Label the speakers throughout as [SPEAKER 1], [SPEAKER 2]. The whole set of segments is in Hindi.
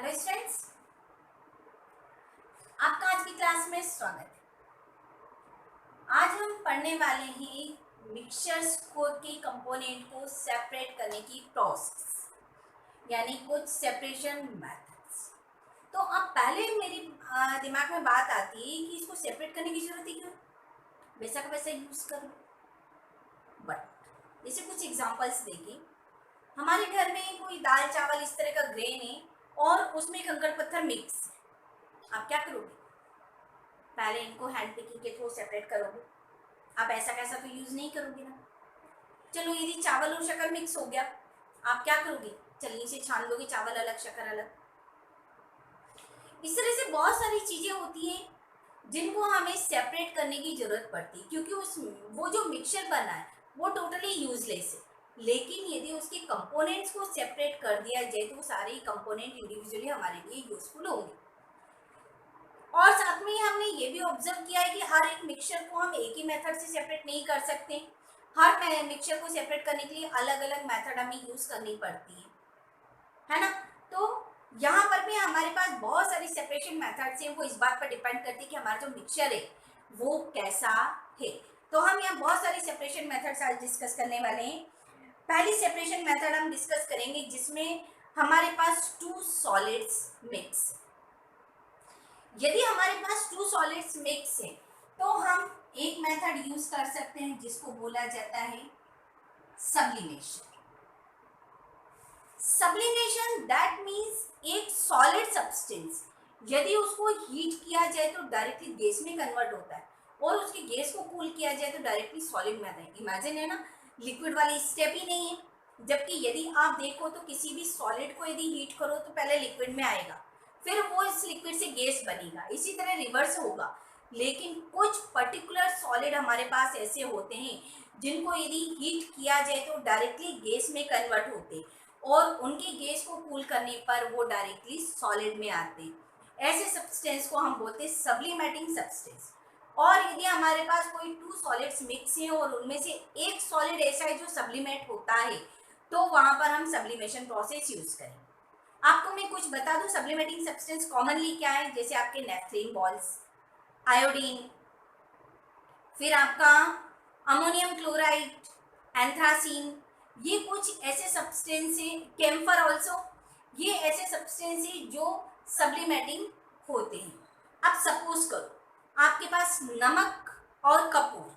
[SPEAKER 1] हेलो स्टूडेंट्स, आपका आज की क्लास में स्वागत है। आज हम पढ़ने वाले हैं मिक्सचर्स को के कंपोनेंट को सेपरेट करने की प्रोसेस, यानी कुछ सेपरेशन मेथड्स। तो अब पहले मेरे दिमाग में बात आती है कि इसको सेपरेट करने की जरूरत है क्यों, वैसा का वैसा यूज करो। बट जैसे कुछ एग्जांपल्स देखें, हमारे घर में कोई दाल चावल इस तरह का ग्रेन है और उसमें कंकड़ पत्थर मिक्स है, आप क्या करोगे? पहले इनको हैंड पिकिंग के थ्रू सेपरेट करोगे। आप ऐसा कैसा तो यूज नहीं करोगे ना। चलो यदि चावल और शक्कर मिक्स हो गया, आप क्या करोगे? छलनी से छान लोगे, चावल अलग शक्कर अलग। इस तरह से बहुत सारी चीजें होती हैं जिनको हमें सेपरेट करने की जरूरत पड़ती है, क्योंकि उस वो जो मिक्सचर बना है वो टोटली यूजलेस है। लेकिन यदि उसके कंपोनेंट्स को सेपरेट कर दिया जाए तो सारे कंपोनेंट इंडिविजुअली हमारे लिए यूजफुल होंगे। और साथ में हमने ये भी ऑब्जर्व किया है कि हर एक मिक्सचर को हम एक ही मेथड से सेपरेट नहीं कर सकते। हर मिक्सचर को सेपरेट करने के लिए अलग अलग मेथड हमें यूज करनी पड़ती है ना। तो यहाँ पर भी हमारे पास बहुत सारी सेपरेशन मेथड्स हैं, वो इस बात पर डिपेंड करती है कि हमारा जो मिक्सचर है वो कैसा है। तो हम यहाँ बहुत सारी सेपरेशन मेथड्स आज डिस्कस करने वाले हैं। पहली सेपरेशन मेथड हम डिस्कस करेंगे जिसमें हमारे पास टू सॉलिड्स मिक्स। यदि हमारे पास टू सॉलिड्स मिक्स है तो हम एक मेथड यूज कर सकते हैं जिसको बोला जाता है सब्लिमेशन। सब्लिमेशन दैट मीन्स एक सॉलिड सब्सटेंस यदि उसको हीट किया जाए तो डायरेक्टली गैस में कन्वर्ट होता है, और उसके गैस को कूल किया जाए तो डायरेक्टली सॉलिड में आता है। इमेजिन है ना, लिक्विड वाली स्टेप ही नहीं है। जबकि यदि आप देखो तो किसी भी सॉलिड को यदि हीट करो तो पहले लिक्विड में आएगा, फिर वो इस लिक्विड से गैस बनेगा, इसी तरह रिवर्स होगा। लेकिन कुछ पर्टिकुलर सॉलिड हमारे पास ऐसे होते हैं जिनको यदि हीट किया जाए तो डायरेक्टली गैस में कन्वर्ट होते, और उनके गैस को कूल करने पर वो डायरेक्टली सॉलिड में आते। ऐसे सब्सटेंस को हम बोलते हैं सब्लिमेटिंग सब्सटेंस। और यदि हमारे पास कोई टू सॉलिड्स मिक्स हैं और उनमें से एक सॉलिड ऐसा है जो सब्लिमेट होता है, तो वहां पर हम सब्लिमेशन प्रोसेस यूज करें। आपको मैं कुछ बता दूं, सब्लिमेटिंग सब्सटेंस कॉमनली क्या है, जैसे आपके नेफ्थलीन बॉल्स, आयोडीन, फिर आपका अमोनियम क्लोराइड, एंथ्रासीन, ये कुछ ऐसे सब्सटेंस है, कैम्फर ऑल्सो, ये ऐसे सब्सटेंस है जो सब्लिमेटिंग होते हैं। अब सपोज करो आपके पास नमक और कपूर,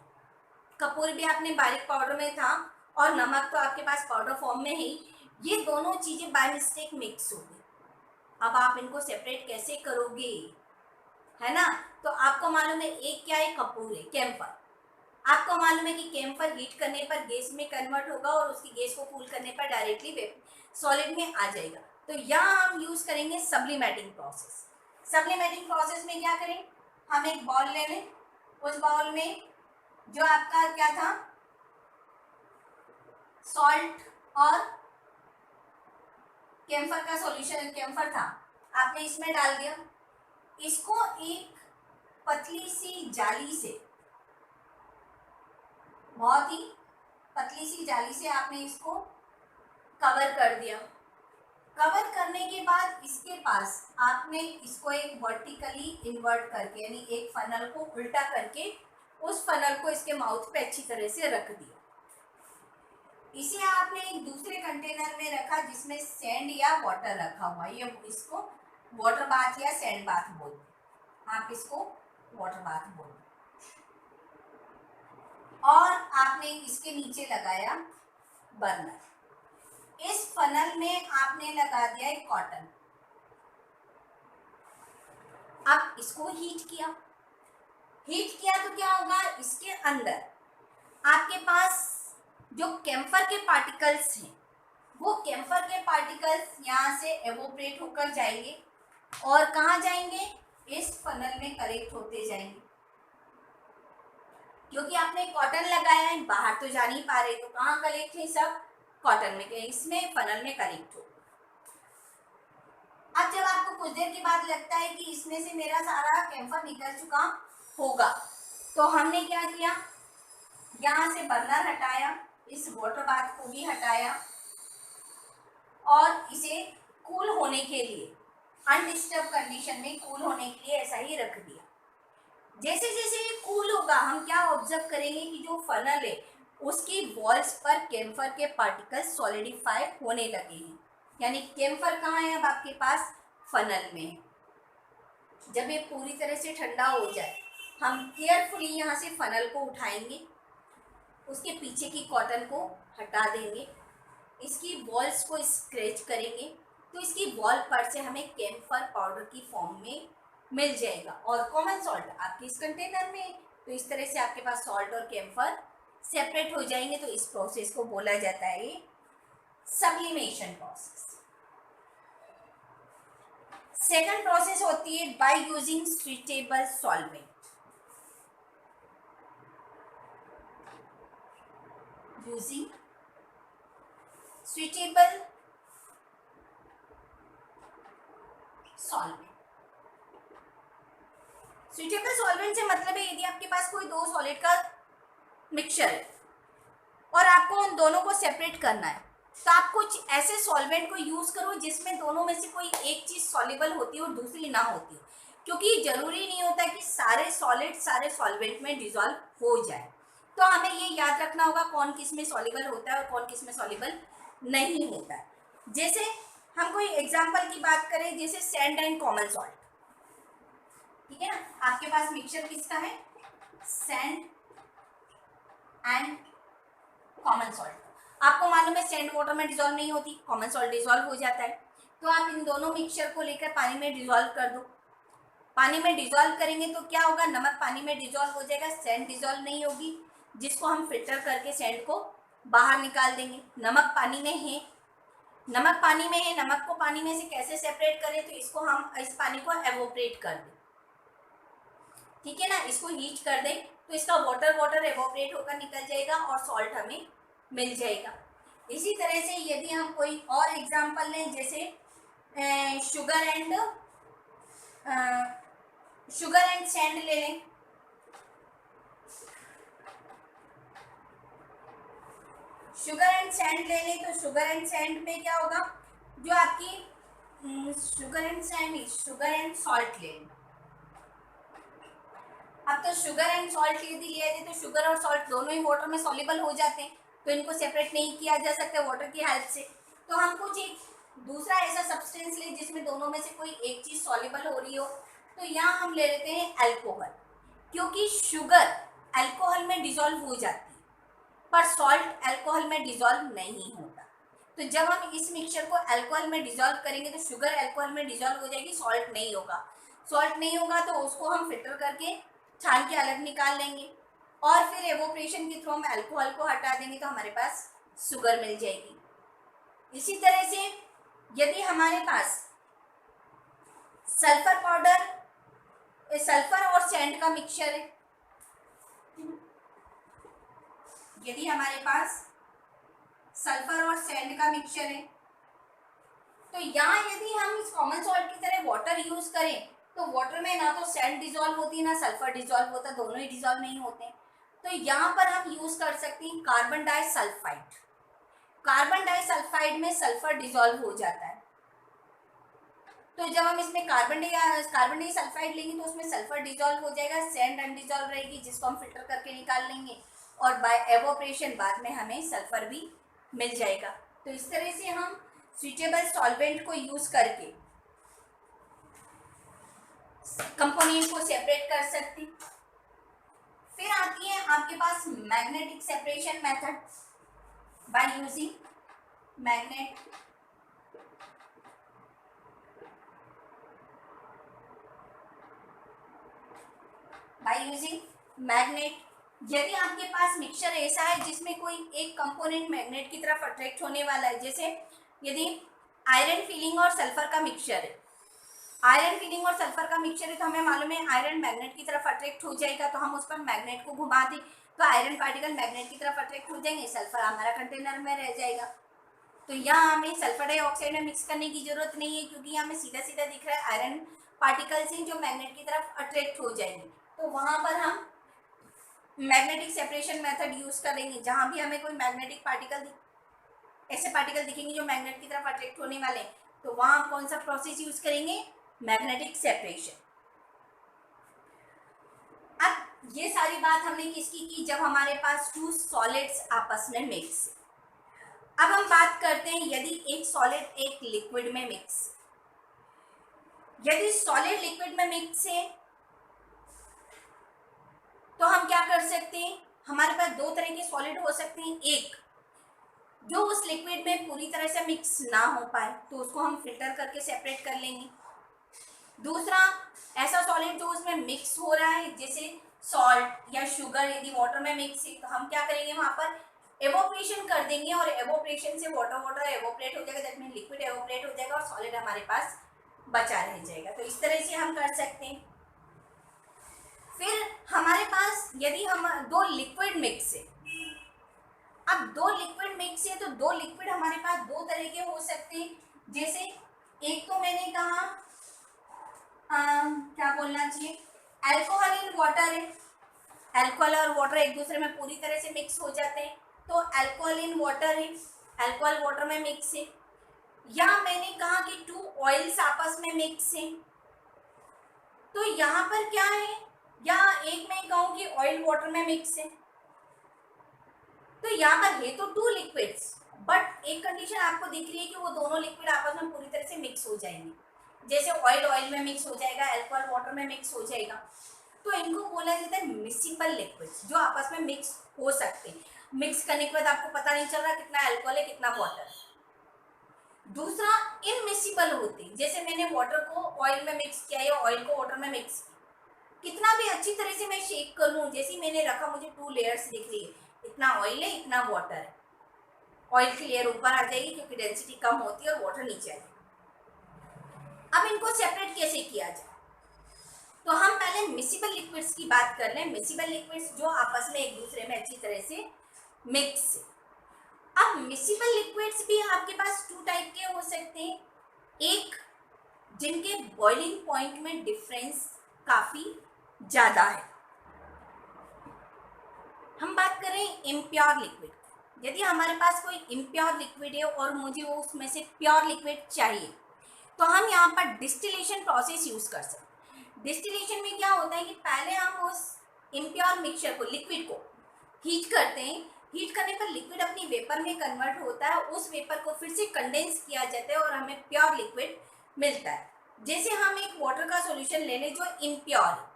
[SPEAKER 1] कपूर भी आपने बारीक पाउडर में था और नमक तो आपके पास पाउडर फॉर्म में ही, ये दोनों चीजें बाय मिस्टेक मिक्स हो गई। अब आप इनको सेपरेट कैसे करोगे, है ना। तो आपको मालूम है एक क्या है, कपूर है, कैम्फर। आपको मालूम है कि कैम्फर हीट करने पर गैस में कन्वर्ट होगा और उसकी गैस को कूल करने पर डायरेक्टली सॉलिड में आ जाएगा। तो यहाँ हम यूज करेंगे सब्लिमेटिंग प्रोसेस। सब्लिमेटिंग प्रोसेस में क्या करें, हम एक बाउल ले लें, उस बाउल में जो आपका क्या था, सॉल्ट और कैम्फर का सॉल्यूशन, कैम्फर था, आपने इसमें डाल दिया। इसको एक पतली सी जाली से, बहुत ही पतली सी जाली से आपने इसको कवर कर दिया। कवर करने के बाद इसके पास आपने इसको एक वर्टिकली इन्वर्ट करके, यानी एक फनल को उल्टा करके उस फनल को इसके माउथ पे अच्छी तरह से रख दिया। इसे आपने एक दूसरे कंटेनर में रखा जिसमें सैंड या वाटर रखा हुआ, ये इसको वाटर बाथ या सैंड बाथ बोलते, आप इसको वाटर बाथ बोलते। और आपने इसके नीचे लगाया बर्नर। इस फनल में आपने लगा दिया एक कॉटन। अब इसको हीट किया। हीट किया तो क्या होगा, इसके अंदर आपके पास जो कैम्फर के पार्टिकल्स हैं, वो कैम्फर के पार्टिकल्स यहाँ से एवोपरेट होकर जाएंगे और कहाँ जाएंगे, इस फनल में कलेक्ट होते जाएंगे। क्योंकि आपने कॉटन लगाया है, बाहर तो जा नहीं पा रहे, तो कहाँ कलेक्ट है, सब कॉटन में, इसमें फनल में कलेक्ट हो। अब जब आपको कुछ देर के बाद लगता है कि इसमें से मेरा सारा कैम्फर निकल चुका होगा, तो हमने क्या किया, यहाँ से बर्नर हटाया, इस वाटर बाथ को भी हटाया और इसे कूल होने के लिए अनडिस्टर्ब कंडीशन में कूल होने के लिए ऐसा ही रख दिया। जैसे जैसे ये कूल होगा हम क्या ऑब्जर्व करेंगे कि जो फनल है उसकी वॉल्स पर केम्फर के पार्टिकल्स सॉलिडिफाई होने लगे हैं। यानी केम्फर कहाँ है अब आपके पास, फनल में है। जब ये पूरी तरह से ठंडा हो जाए हम केयरफुली यहाँ से फनल को उठाएंगे, उसके पीछे की कॉटन को हटा देंगे, इसकी वॉल्स को स्क्रैच करेंगे तो इसकी वॉल पर से हमें केम्फर पाउडर की फॉर्म में मिल जाएगा और कॉमन सॉल्ट आपके इस कंटेनर में। तो इस तरह से आपके पास सॉल्ट और केम्फर सेपरेट हो जाएंगे। तो इस प्रोसेस को बोला जाता है सब्लिमेशन प्रोसेस। सेकंड प्रोसेस होती है by using suitable solvent. Using suitable solvent. Suitable solvent से मतलब है यदि आपके पास कोई दो सॉलिड का मिक्सचर है और आपको उन दोनों को सेपरेट करना है तो आप कुछ ऐसे सॉल्वेंट को यूज करो जिसमें दोनों में से कोई एक चीज सॉल्युबल होती है और दूसरी ना होती है, क्योंकि जरूरी नहीं होता कि सारे सॉलिड सारे सॉल्वेंट में डिसॉल्व हो जाए। तो हमें ये याद रखना होगा कौन किस में सॉल्युबल होता है और कौन किस में सॉल्युबल नहीं होता है। जैसे हम कोई एग्जाम्पल की बात करें, जैसे सैंड एंड कॉमन सॉल्ट, ठीक है ना, आपके पास मिक्सचर किसका है, सैंड एंड कॉमन सॉल्ट। आपको मालूम है सैंड वाटर में डिसॉल्व नहीं होती, कॉमन सॉल्ट डिसॉल्व हो जाता है। तो आप इन दोनों मिक्सचर को लेकर पानी में डिसॉल्व कर दो। पानी में डिसॉल्व करेंगे तो क्या होगा, नमक पानी में डिसॉल्व हो जाएगा, सैंड डिसॉल्व नहीं होगी, जिसको हम फिल्टर करके सैंड को बाहर निकाल देंगे। नमक पानी में है, नमक पानी में है, नमक को पानी में से कैसे सेपरेट करें, तो इसको हम इस पानी को एवोपरेट कर दें, ठीक है ना, इसको हीट कर दें तो इसका वाटर एवोपरेट होकर निकल जाएगा और सॉल्ट हमें मिल जाएगा। इसी तरह से यदि हम कोई और एग्जांपल लें, जैसे शुगर एंड सैंड ले लें। शुगर एंड सैंड ले लें तो शुगर एंड सैंड में क्या होगा, जो आपकी शुगर एंड सॉल्ट ले लें। अब तो शुगर एंड सॉल्ट यदि लिया जाए तो शुगर और सॉल्ट दोनों ही वाटर में सॉल्युबल हो जाते हैं, तो इनको सेपरेट नहीं किया जा सकता वाटर की हेल्प से। तो हम कुछ एक दूसरा ऐसा सब्सटेंस लें जिसमें दोनों में से कोई एक चीज सॉल्युबल हो रही हो। तो यहाँ हम ले लेते हैं अल्कोहल, क्योंकि शुगर अल्कोहल में डिसॉल्व हो जाती है पर सॉल्ट अल्कोहल में डिसॉल्व नहीं होता। तो जब हम इस मिक्सचर को अल्कोहल में डिसॉल्व करेंगे तो शुगर अल्कोहल में डिसॉल्व हो जाएगी, सॉल्ट नहीं होगा। सॉल्ट नहीं होगा तो उसको हम फिल्टर करके छान के अलग निकाल लेंगे और फिर एवोपरेशन के थ्रू हम अल्कोहल को हटा देंगे तो हमारे पास शुगर मिल जाएगी। इसी तरह से यदि हमारे पास सल्फर पाउडर, सल्फर और सैंड का मिक्सचर है, यदि हमारे पास सल्फर और सैंड का मिक्सचर है तो यहाँ यदि हम इस कॉमन सॉल्ट की तरह वाटर यूज करें तो वाटर में ना तो सैंड डिसॉल्व होती है ना सल्फर डिसॉल्व होता, दोनों ही डिसॉल्व नहीं होते। तो यहाँ पर हम यूज कर सकते हैं कार्बन डाइसल्फाइड। कार्बन डाइसल्फाइड में सल्फर डिसॉल्व हो जाता है, तो जब हम इसमें कार्बन डाइसल्फाइड लेंगे तो उसमें सल्फर डिसॉल्व हो जाएगा, सैंड अनडिसॉल्व रहेगी जिसको हम फिल्टर करके निकाल लेंगे और बाय एवोपरेशन बाद में हमें सल्फर भी मिल जाएगा। तो इस तरह से हम स्विचेबल सॉल्वेंट को यूज करके कंपोनेंट को सेपरेट कर सकते हैं। फिर आती है आपके पास magnetic separation method by using magnet. यदि आपके पास मिक्सचर ऐसा है जिसमें कोई एक कंपोनेंट मैग्नेट की तरफ अट्रैक्ट होने वाला है, जैसे यदि आयरन फिलिंग और सल्फर का मिक्सचर है, आयरन फिलिंग और सल्फर का मिक्सचर है तो हमें मालूम है आयरन मैग्नेट की तरफ अट्रैक्ट हो जाएगा, तो हम उस पर मैग्नेट को घुमा दें तो आयरन पार्टिकल मैग्नेट की तरफ अट्रैक्ट हो जाएंगे, सल्फर हमारा कंटेनर में रह जाएगा। तो यहाँ हमें सल्फर डाइऑक्साइड में मिक्स करने की जरूरत नहीं है, क्योंकि यहाँ हमें सीधा सीधा दिख रहा है आयरन पार्टिकल्स हैं जो मैग्नेट की तरफ अट्रैक्ट हो जाएंगे। तो वहाँ पर हम मैग्नेटिक सेपरेशन मेथड यूज करेंगे। जहाँ भी हमें कोई मैग्नेटिक पार्टिकल ऐसे पार्टिकल दिखेंगे जो मैग्नेट की तरफ अट्रैक्ट होने वाले हैं, तो वहाँ हम कौन सा प्रोसेस यूज करेंगे, मैग्नेटिक सेपरेशन। अब ये सारी बात हमने किसकी की, जब हमारे पास टू सॉलिड्स आपस में मिक्स। अब हम बात करते हैं यदि एक सॉलिड एक लिक्विड में मिक्स, यदि सॉलिड लिक्विड में मिक्स है तो हम क्या कर सकते हैं, हमारे पास दो तरह के सॉलिड हो सकते हैं। एक जो उस लिक्विड में पूरी तरह से मिक्स ना हो पाए तो उसको हम फिल्टर करके सेपरेट कर लेंगे। दूसरा ऐसा सॉलिड जो उसमें मिक्स हो रहा है, जैसे सॉल्ट या शुगर यदि वाटर में मिक्स है तो हम क्या करेंगे, वहां पर एवोपरेशन कर देंगे और एवोपरेशन से वाटर एवोपरेट हो जाएगा, दैट मीन लिक्विड एवोपरेट हो जाएगा और सॉलिड हमारे पास बचा रह जाएगा। तो इस तरह से हम कर सकते हैं। फिर हमारे पास यदि हम दो लिक्विड मिक्स है, अब दो लिक्विड मिक्स है तो दो लिक्विड हमारे पास दो तरह के हो सकते हैं। जैसे एक तो मैंने कहा क्या बोलना चाहिए, अल्कोहल इन वाटर है, अल्कोहल और वाटर एक दूसरे में पूरी तरह से मिक्स हो जाते हैं तो अल्कोहल इन वाटर है, अल्कोहल वाटर में मिक्स है। या मैंने कहा कि टू ऑयल्स आपस में मिक्स है, तो यहाँ पर क्या है, या एक मैं कहूँ कि ऑयल वाटर में मिक्स है, तो यहाँ पर है तो टू लिक्विड्स, बट एक कंडीशन आपको दिख रही है कि वो दोनों लिक्विड आपस में पूरी तरह से मिक्स हो जाएंगे। जैसे ऑयल ऑयल में मिक्स हो जाएगा, अल्कोहल वाटर में मिक्स हो जाएगा, तो इनको बोला जाता है मिक्सिबल लिक्विड्स, जो आपस में मिक्स हो सकते हैं। मिक्स करने के बाद आपको पता नहीं चल रहा कितना अल्कोहल है कितना वाटर। दूसरा इनमिक्सिबल होते, जैसे मैंने वाटर को ऑयल में मिक्स किया या ऑयल को वाटर में मिक्स, कितना भी अच्छी तरह से मैं शेक कर लूँ, जैसे मैंने रखा मुझे टू लेयर्स दिख रही है, इतना ऑयल है इतना वाटर है, ऑयल की लेयर ऊपर आ जाएगी क्योंकि डेंसिटी कम होती है और वाटर नीचे आएगी। अब इनको सेपरेट कैसे किया जाए, तो हम पहले मिक्सिबल लिक्विड्स की बात कर लें। मिक्सिबल लिक्विड्स जो आपस में एक दूसरे में अच्छी तरह से मिक्स। अब मिक्सिबल लिक्विड्स भी आपके पास टू टाइप के हो सकते हैं, एक जिनके बॉइलिंग पॉइंट में डिफरेंस काफी ज्यादा है। हम बात करें इम्प्योर लिक्विड, यदि हमारे पास कोई इम्प्योर लिक्विड है और मुझे वो उसमें से प्योर लिक्विड चाहिए तो हम यहाँ पर डिस्टिलेशन प्रोसेस यूज कर सकते हैं। डिस्टिलेशन में क्या होता है कि पहले हम उस इम्प्योर मिक्सचर को, लिक्विड को हीट करते हैं, हीट करने पर लिक्विड अपनी वेपर में कन्वर्ट होता है, उस वेपर को फिर से कंडेंस किया जाता है और हमें प्योर लिक्विड मिलता है। जैसे हम एक वाटर का सॉल्यूशन ले लें जो इम्प्योर है,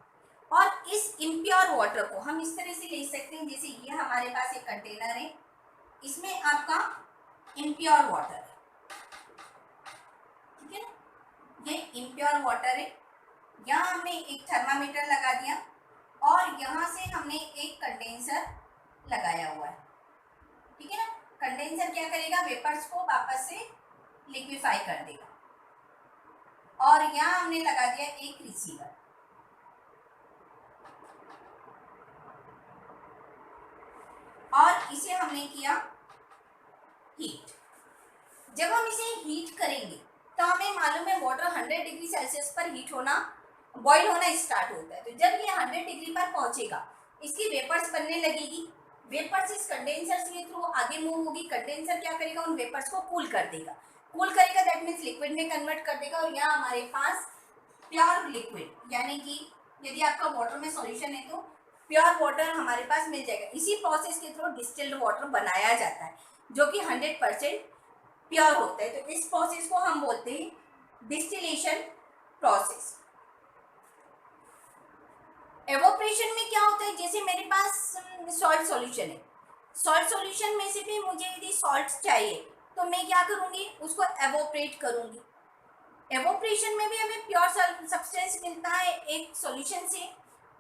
[SPEAKER 1] और इस इम्प्योर वाटर को हम इस तरह से ले सकते हैं, जैसे ये हमारे पास एक कंटेनर है, इसमें आपका इम्प्योर वाटर है, ठीक है ना, ये इम्प्योर वाटर है। यहाँ हमने एक थर्मामीटर लगा दिया और यहाँ से हमने एक कंडेंसर लगाया हुआ है, ठीक है ना। कंडेंसर क्या करेगा, वेपर्स को वापस से लिक्विफाई कर देगा। और यहाँ हमने लगा दिया एक रिसीवर, और इसे हमने किया हीट। जब हम इसे हीट करेंगे तो हमें मालूम है वाटर 100 डिग्री सेल्सियस पर हीट होना, बॉईल होना स्टार्ट होता है। तो जब ये 100 डिग्री पर पहुंचेगा, इसकी वेपर्स बनने लगेगी, वेपर्स इस कंडेंसर के थ्रू आगे मूव होगी, कंडेंसर क्या करेगा, उन वेपर्स को कूल कर देगा, कूल करेगा दैट मीन्स लिक्विड में कन्वर्ट कर देगा, और यहाँ हमारे पास प्योर लिक्विड, यानी कि यदि आपका वाटर में सॉल्यूशन है तो प्योर वाटर हमारे पास मिल जाएगा। इसी प्रोसेस के थ्रू डिस्टिल्ड वाटर बनाया जाता है जो कि 100% प्योर होता है। तो इस प्रोसेस को हम बोलते हैं डिस्टिलेशन प्रोसेस। एवोपरेशन में क्या होता है, जैसे मेरे पास सॉल्ट सॉल्यूशन है, सॉल्ट सॉल्यूशन में से भी मुझे यदि सॉल्ट चाहिए तो मैं क्या करूँगी, उसको एवोपरेट करूँगी। एवोपरेशन में भी हमें प्योर सब्सटेंस मिलता है एक सॉल्यूशन से,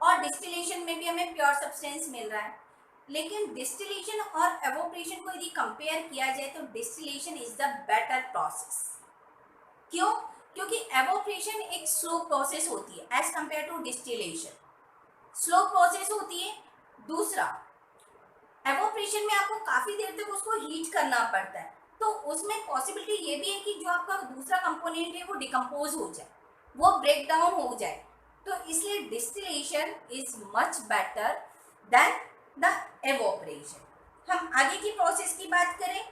[SPEAKER 1] और डिस्टिलेशन में भी हमें प्योर सब्सटेंस मिल रहा है। लेकिन डिस्टिलेशन और एवोपरेशन को यदि कंपेयर किया जाए तो distillation is the better process. क्यों? क्योंकि एवोपरेशन एक स्लो प्रोसेस होती है as compare to distillation, slow process होती है। दूसरा, एवोपरेशन में आपको काफी देर तक उसको हीट करना पड़ता है, तो उसमें पॉसिबिलिटी ये भी है कि जो आपका दूसरा कंपोनेंट है वो डिकम्पोज हो जाए, वो ब्रेक डाउन हो जाए। तो इसलिए distillation is much better than the evaporation. हम आगे की प्रोसेस की बात करें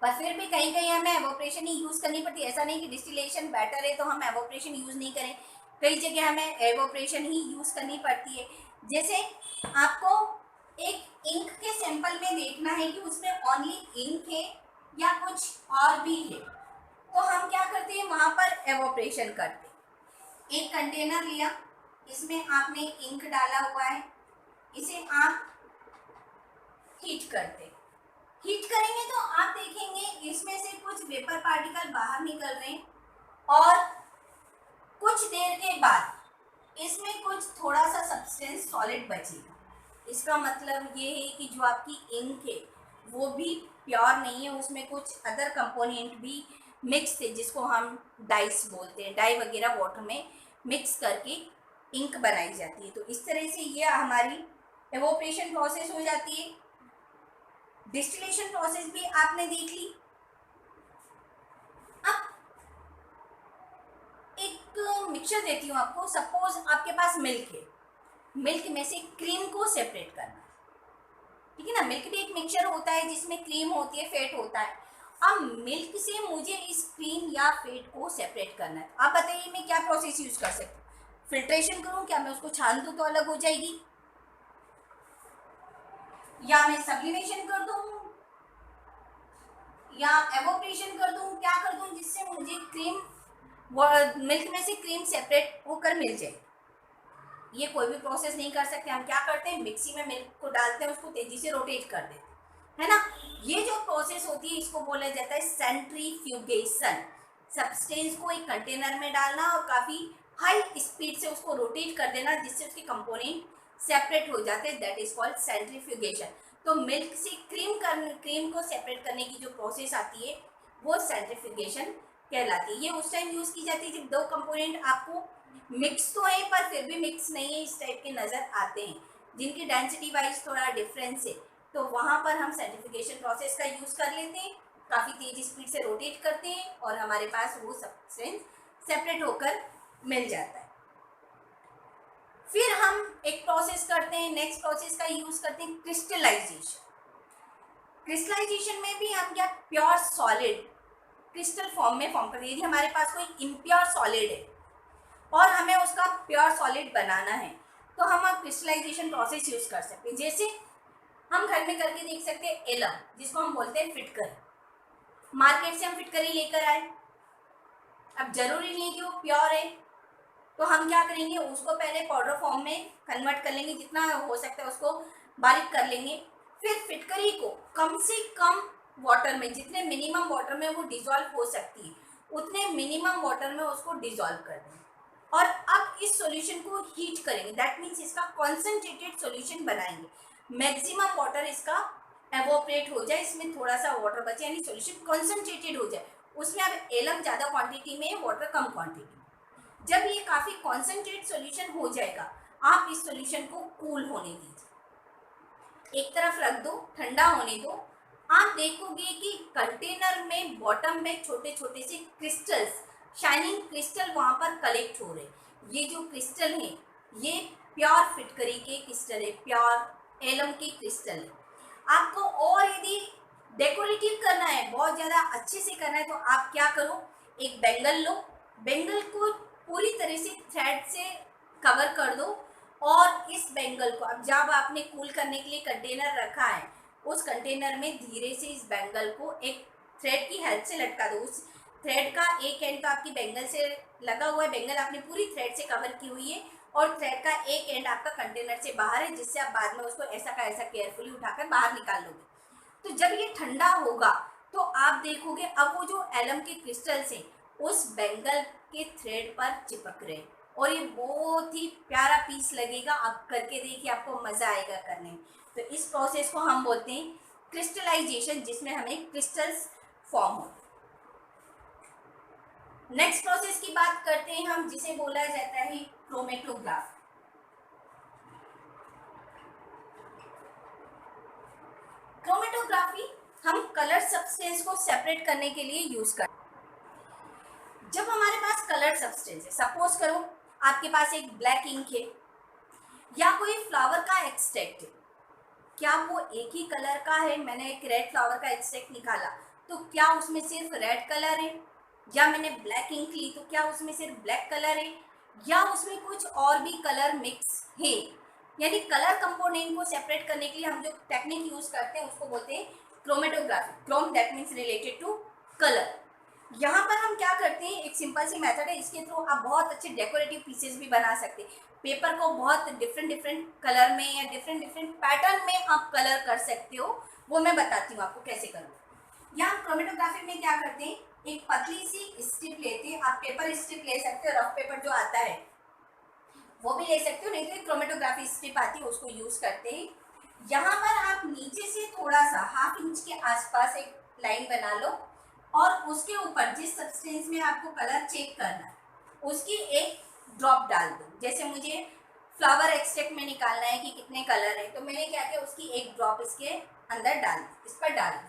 [SPEAKER 1] पर फिर भी कहीं कहीं हमें एवोपरेशन ही यूज करनी पड़ती है। ऐसा नहीं कि डिस्टिलेशन बेटर है तो हम एवोपरेशन यूज नहीं करें, कई जगह हमें एवोपरेशन ही यूज करनी पड़ती है। जैसे आपको एक इंक के सैंपल में देखना है कि उसमें ओनली इंक है या कुछ और भी है, तो हम क्या करते हैं, वहां पर एवोपरेशन करते हैं। एक कंटेनर लिया, इसमें आपने इंक डाला हुआ है, इसे आप हीट करते हैं। हीट करेंगे तो आप देखेंगे इसमें से कुछ वेपर पार्टिकल बाहर निकल रहे हैं, और कुछ देर के बाद इसमें कुछ थोड़ा सा सब्सटेंस सॉलिड बचेगा। इसका मतलब ये है कि जो आपकी इंक है वो भी प्योर नहीं है, उसमें कुछ अदर कंपोनेंट भी मिक्स है, जिसको हम डाइस बोलते हैं। डाई वगैरह वाटर में मिक्स करके इंक बनाई जाती है। तो इस तरह से ये हमारी एवोपरेशन प्रोसेस हो जाती है। डिस्टिलेशन प्रोसेस भी आपने देख ली। अब एक मिक्सचर देती हूँ आपको। सपोज आपके पास मिल्क है, मिल्क में से क्रीम को सेपरेट करना, ठीक है ना। मिल्क भी एक मिक्सचर होता है जिसमें क्रीम होती है, फैट होता है। अब मिल्क से मुझे इस क्रीम या फैट को सेपरेट करना है। आप बताइए मैं क्या प्रोसेस यूज कर सकती हूँ। फिल्ट्रेशन करूँ क्या, मैं उसको छान दूँ तो अलग हो जाएगी, या मैं सब्लिमेशन कर दूँ, या एवोपरेशन कर दूँ, क्या कर दूँ जिससे मुझे क्रीम मिल्क में से क्रीम सेपरेट होकर मिल जाए। ये कोई भी प्रोसेस नहीं कर सकते। हम क्या करते हैं, मिक्सी में मिल्क को डालते हैं, उसको तेजी से रोटेट कर देते हैं, है ना। ये जो प्रोसेस होती है इसको बोला जाता है सेंट्रीफ्यूगेशन। सब्सटेंस को एक कंटेनर में डालना और काफी हाई स्पीड से उसको रोटेट कर देना, जिससे उसके कंपोनेंट सेपरेट हो जाते हैं, दैट इज कॉल्ड सेंट्रीफ्यूगेशन। तो मिल्क से क्रीम को सेपरेट करने की जो प्रोसेस आती है वो सेंट्रीफ्यूगेशन कहलाती है। ये उस टाइम यूज की जाती है जब दो कंपोनेंट आपको मिक्स तो है पर फिर भी मिक्स नहीं है, इस टाइप के नज़र आते हैं, जिनकी डेंसिटी वाइज थोड़ा डिफरेंस है। तो वहाँ पर हम सर्टिफिकेशन प्रोसेस का यूज़ कर लेते हैं, काफ़ी तेज स्पीड से रोटेट करते हैं और हमारे पास वो सब्सटेंस सेपरेट होकर मिल जाता है। फिर हम एक प्रोसेस करते हैं, नेक्स्ट प्रोसेस का यूज़ करते हैं क्रिस्टलाइजेशन। क्रिस्टलाइजेशन में भी हम क्या प्योर सॉलिड क्रिस्टल फॉर्म में फॉर्म करते हैं। यदि हमारे पास कोई इम्प्योर सॉलिड है और हमें उसका प्योर सॉलिड बनाना है तो हम क्रिस्टलाइजेशन प्रोसेस यूज कर सकते हैं। जैसे हम घर में करके देख सकते हैं एलम, जिसको हम बोलते हैं फिटकरी। मार्केट से हम फिटकरी लेकर आए, अब जरूरी नहीं कि वो प्योर है, तो हम क्या करेंगे, उसको पहले पाउडर फॉर्म में कन्वर्ट कर लेंगे, जितना हो सकता है उसको बारीक कर लेंगे। फिर फिटकरी को कम से कम वाटर में, जितने मिनिमम वाटर में वो डिजॉल्व हो सकती है उतने मिनिमम वाटर में उसको डिजॉल्व कर देंगे, और अब इस सॉल्यूशन को हीट करेंगे। दैट मीन्स इसका कॉन्सेंट्रेटेड सॉल्यूशन बनाएंगे। मैक्सिमम वाटर इसका एवोपरेट हो जाए, इसमें थोड़ा सा वाटर बचे, यानी सॉल्यूशन कॉन्सेंट्रेटेड हो जाए। उसमें अब एलम ज़्यादा क्वांटिटी में, वाटर कम क्वांटिटी में। जब ये काफ़ी कॉन्सेंट्रेट सॉल्यूशन हो जाएगा, आप इस सॉल्यूशन को कूल होने दीजिए, एक तरफ रख दो, ठंडा होने दो। आप देखोगे कि कंटेनर में बॉटम में छोटे छोटे से क्रिस्टल्स, शाइनिंग क्रिस्टल वहाँ पर कलेक्ट हो रहे। ये जो क्रिस्टल हैं ये प्योर फिटकरी के क्रिस्टल है, प्योर एलम के क्रिस्टल है। आपको और यदि डेकोरेटिव करना है, बहुत ज़्यादा अच्छे से करना है, तो आप क्या करो, एक बेंगल लो, बेंगल को पूरी तरह से थ्रेड से कवर कर दो, और इस बेंगल को अब जब आपने कूल करने के लिए कंटेनर रखा है, उस कंटेनर में धीरे से इस बेंगल को एक थ्रेड की हेल्प से लटका दो। उस थ्रेड का एक एंड तो आपकी बेंगल से लगा हुआ है, बेंगल आपने पूरी थ्रेड से कवर की हुई है, और थ्रेड का एक एंड आपका कंटेनर से बाहर है, जिससे आप बाद में उसको ऐसा का ऐसा केयरफुली उठाकर बाहर निकाल लोगे। तो जब ये ठंडा होगा तो आप देखोगे अब वो जो एलम के क्रिस्टल्स हैं उस बेंगल के थ्रेड पर चिपक रहे, और ये बहुत ही प्यारा पीस लगेगा। आप करके देखिए, आपको मज़ा आएगा करने में। तो इस प्रोसेस को हम बोलते हैं क्रिस्टलाइजेशन, जिसमें हमें क्रिस्टल्स फॉर्म होते हैं। नेक्स्ट प्रोसेस की बात करते हैं हम, जिसे बोला जाता है क्रोमेटोग्राफी। क्रोमेटोग्राफी हम कलर सब्सटेंस को सेपरेट करने के लिए यूज करते हैं। जब हमारे पास कलर सब्सटेंस है, सपोज करो आपके पास एक ब्लैक इंक है या कोई फ्लावर का एक्सट्रैक्ट है, क्या वो एक ही कलर का है। मैंने एक रेड फ्लावर का एक्सट्रैक्ट निकाला तो क्या उसमें सिर्फ रेड कलर है, या मैंने ब्लैक इंक ली तो क्या उसमें सिर्फ ब्लैक कलर है, या उसमें कुछ और भी कलर मिक्स है। यानी कलर कंपोनेंट को सेपरेट करने के लिए हम जो टेक्निक यूज करते हैं उसको बोलते हैं chromatography. Chrome that means related to colour. यहाँ पर हम क्या करते हैं, एक सिंपल सी मेथड है, इसके थ्रू आप बहुत अच्छे डेकोरेटिव पीसेस भी बना सकते हैं। पेपर को बहुत डिफरेंट डिफरेंट कलर में या डिफरेंट डिफरेंट पैटर्न में आप कलर कर सकते हो, वो मैं बताती हूँ आपको कैसे करूँ। यहाँ क्रोमेटोग्राफी में क्या करते हैं, एक पतली सी स्ट्रिप लेते हैं, आप पेपर स्ट्रिप ले सकते हो, रफ पेपर जो आता है वो भी ले सकते हो, नहीं तो एक क्रोमेटोग्राफी स्ट्रिप आती है उसको यूज करते हैं। यहाँ पर आप नीचे से थोड़ा सा 1/2 इंच के आसपास एक लाइन बना लो और उसके ऊपर जिस सब्सटेंस में आपको कलर चेक करना है उसकी एक ड्रॉप डाल दो। जैसे मुझे फ्लावर एक्सट्रैक्ट में निकालना है कि कितने कलर है, तो मैंने क्या किया, उसकी एक ड्रॉप इसके अंदर डाल दी, इस पर डाल दी।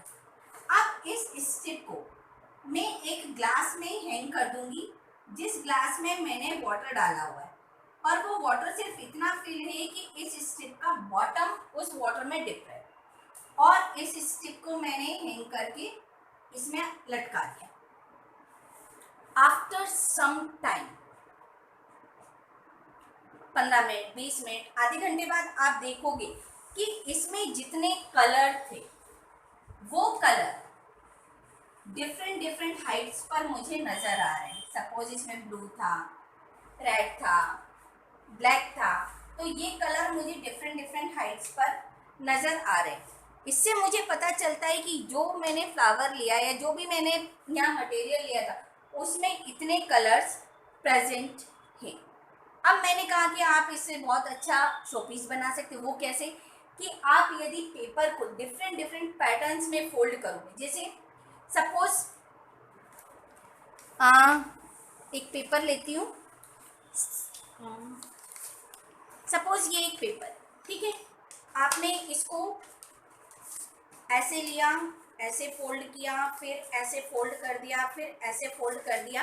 [SPEAKER 1] अब इस स्ट्रिप को मैं एक ग्लास में हैंग कर दूंगी, जिस ग्लास में मैंने वाटर डाला हुआ है, और वो वाटर सिर्फ इतना फिल है कि इस स्ट्रिप का बॉटम उस वाटर में डिप है, और इस स्ट्रिप को मैंने हैंग करके इसमें लटका दिया। After some time 15 minute 20 minute आधे घंटे बाद आप देखोगे कि इसमें जितने कलर थे वो कलर डिफरेंट डिफरेंट हाइट्स पर मुझे नजर आ रहे हैं। सपोज इसमें ब्लू था, रेड था, ब्लैक था, तो ये कलर मुझे डिफरेंट डिफरेंट हाइट्स पर नजर आ रहे हैं। इससे मुझे पता चलता है कि जो मैंने फ्लावर लिया या जो भी मैंने यहाँ मटेरियल लिया था उसमें इतने कलर्स प्रेजेंट हैं। अब मैंने कहा कि आप इससे बहुत अच्छा शोपीस बना सकते हो। वो कैसे, कि आप यदि पेपर को डिफरेंट डिफरेंट पैटर्न्स में फोल्ड करोगे, जैसे सपोज एक पेपर लेती हूँ, सपोज ये एक पेपर, ठीक है, आपने इसको ऐसे लिया, ऐसे फोल्ड किया, फिर ऐसे फोल्ड कर दिया, फिर ऐसे फोल्ड कर दिया।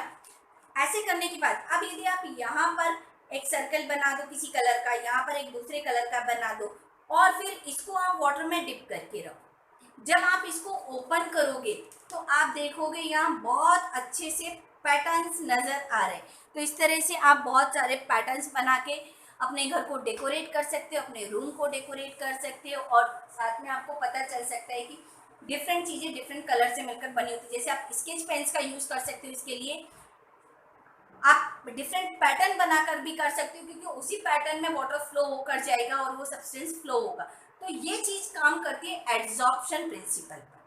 [SPEAKER 1] ऐसे करने के बाद अब यदि आप यहाँ पर एक सर्कल बना दो किसी कलर का, यहाँ पर एक दूसरे कलर का बना दो, और फिर इसको आप वाटर में डिप करके रखो। जब आप इसको ओपन करोगे तो आप देखोगे यहाँ बहुत अच्छे से पैटर्न्स नज़र आ रहे हैं। तो इस तरह से आप बहुत सारे पैटर्न्स बना के अपने घर को डेकोरेट कर सकते हो, अपने रूम को डेकोरेट कर सकते हो, और साथ में आपको पता चल सकता है कि डिफरेंट चीज़ें डिफरेंट कलर से मिलकर बनी होती है। जैसे आप स्केच पेन्स का यूज़ कर सकते हो, इसके लिए आप डिफरेंट पैटर्न बनाकर भी कर सकते हो, क्योंकि उसी पैटर्न में वाटर फ्लो होकर जाएगा और वो सब्सटेंस फ्लो होगा। तो ये चीज़ काम करती है एड्जॉर्प्शन प्रिंसिपल पर,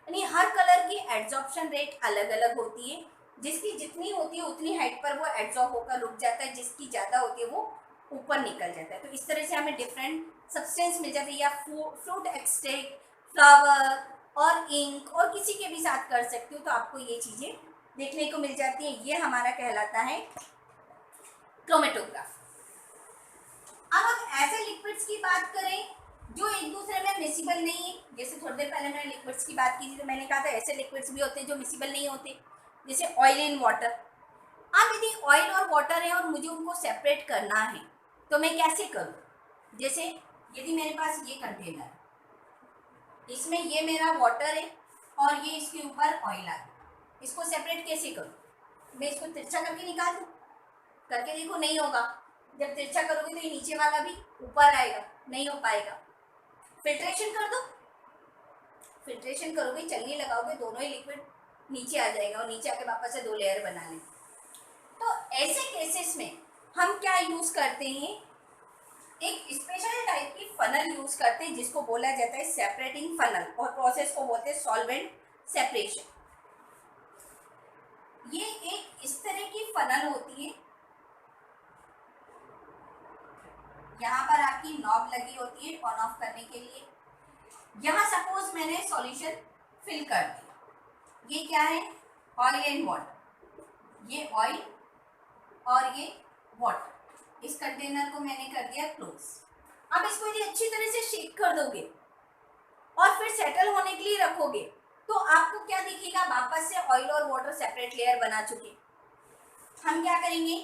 [SPEAKER 1] यानी हर कलर की एड्जॉर्प्शन रेट अलग अलग होती है। जिसकी जितनी होती है उतनी हाइट पर वो एड्जॉर्ब होकर रुक जाता है, जिसकी ज़्यादा होती है वो ऊपर निकल जाता है। तो इस तरह से हमें डिफरेंट सब्सटेंस मिल जाती है, या फ्रूट एक्सट्रैक्ट, फ्लावर और इंक और किसी के भी साथ कर सकते हो, तो आपको ये चीज़ें देखने को मिल जाती है। ये हमारा कहलाता है क्रोमेटोग्राफी। अब हम ऐसे लिक्विड्स की बात करें जो एक दूसरे में मिसिबल नहीं है। जैसे थोड़ी देर पहले मैंने लिक्विड्स की बात की थी, तो मैंने कहा था ऐसे लिक्विड्स भी होते हैं जो मिसिबल नहीं होते, जैसे ऑयल एंड वाटर। अब यदि ऑयल और वाटर है और मुझे उनको सेपरेट करना है तो मैं कैसे करूँ। जैसे यदि मेरे पास ये कंटेनर है, इसमें ये मेरा वाटर है और ये इसके ऊपर ऑयल आ गया, इसको सेपरेट कैसे करूँ। मैं इसको तिरछा करके निकाल दूँ, करके देखो नहीं होगा। जब तिरछा करोगे तो ये नीचे वाला भी ऊपर आएगा, नहीं हो पाएगा। फिल्ट्रेशन कर दो, फिल्ट्रेशन करोगे, चलनी लगाओगे, दोनों ही लिक्विड नीचे आ जाएगा और नीचे आके वापस से 2 लेयर बना लेंगे। तो ऐसे केसेस में हम क्या यूज करते हैं, एक स्पेशल टाइप की फनल यूज करते हैं जिसको बोला जाता है सेपरेटिंग फनल, और प्रोसेस को बोलते हैं सॉल्वेंट सेपरेशन। ये एक इस तरह की फनल होती है, यहाँ पर आपकी नॉब लगी होती है ऑन ऑफ करने के लिए। यहाँ सपोज मैंने सॉल्यूशन फिल कर दिया, ये क्या है, ऑयल एंड वाटर, ये ऑयल और ये वाटर, इस कंटेनर को मैंने कर दिया क्लोज। अब इसको यदि अच्छी तरह से शेक कर दोगे और फिर सेटल होने के लिए रखोगे तो आपको क्या दिखेगा, वापस से ऑयल और वाटर सेपरेट लेयर बना चुके। हम क्या करेंगे,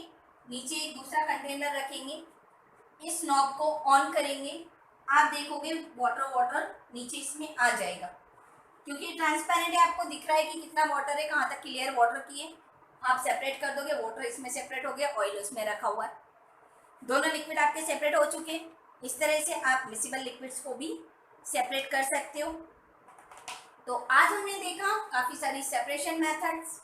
[SPEAKER 1] नीचे एक दूसरा कंटेनर रखेंगे, इस नॉब को ऑन करेंगे, आप देखोगे वाटर नीचे इसमें आ जाएगा। क्योंकि ट्रांसपेरेंट है, आपको दिख रहा है कि कितना वाटर है, कहाँ तक क्लियर वाटर की है। आप सेपरेट कर दोगे, वाटर इसमें सेपरेट हो गया, ऑयल उसमें रखा हुआ है, दोनों लिक्विड आपके सेपरेट हो चुके हैं। इस तरह से आप मिसिबल लिक्विड्स को भी सेपरेट कर सकते हो। तो आज हमने देखा काफ़ी सारी सेपरेशन मेथड्स।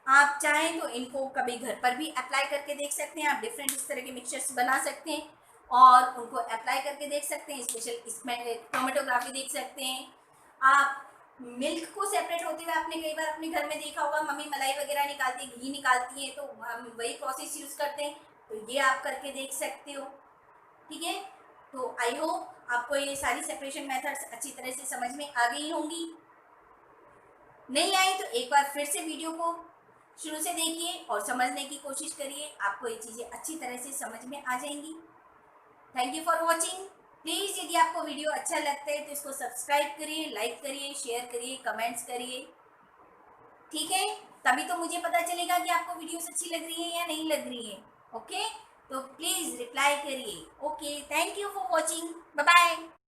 [SPEAKER 1] आप चाहें तो इनको कभी घर पर भी अप्लाई करके देख सकते हैं। आप डिफरेंट इस तरह के मिक्सचर्स बना सकते हैं और उनको अप्लाई करके देख सकते हैं। स्पेशल इसमें क्रोमेटोग्राफी देख सकते हैं। आप मिल्क को सेपरेट होते हुए आपने कई बार अपने घर में देखा होगा, मम्मी मलाई वगैरह निकालती है, घी निकालती है, तो हम वही प्रोसेस यूज़ करते हैं। तो ये आप करके देख सकते हो। ठीक है, तो आई होप आपको ये सारी सेपरेशन मेथड्स अच्छी तरह से समझ में आ गई होंगी। नहीं आई तो एक बार फिर से वीडियो को शुरू से देखिए और समझने की कोशिश करिए, आपको ये चीज़ें अच्छी तरह से समझ में आ जाएंगी। Thank you for watching. Please यदि आपको वीडियो अच्छा लगता है तो इसको सब्सक्राइब करिए, लाइक करिए, शेयर करिए, कमेंट्स करिए। ठीक है, तभी तो मुझे पता चलेगा कि आपको वीडियोस अच्छी लग रही है या नहीं लग रही है। ओके, तो प्लीज़ रिप्लाई करिए। Okay, thank you for watching, bye bye.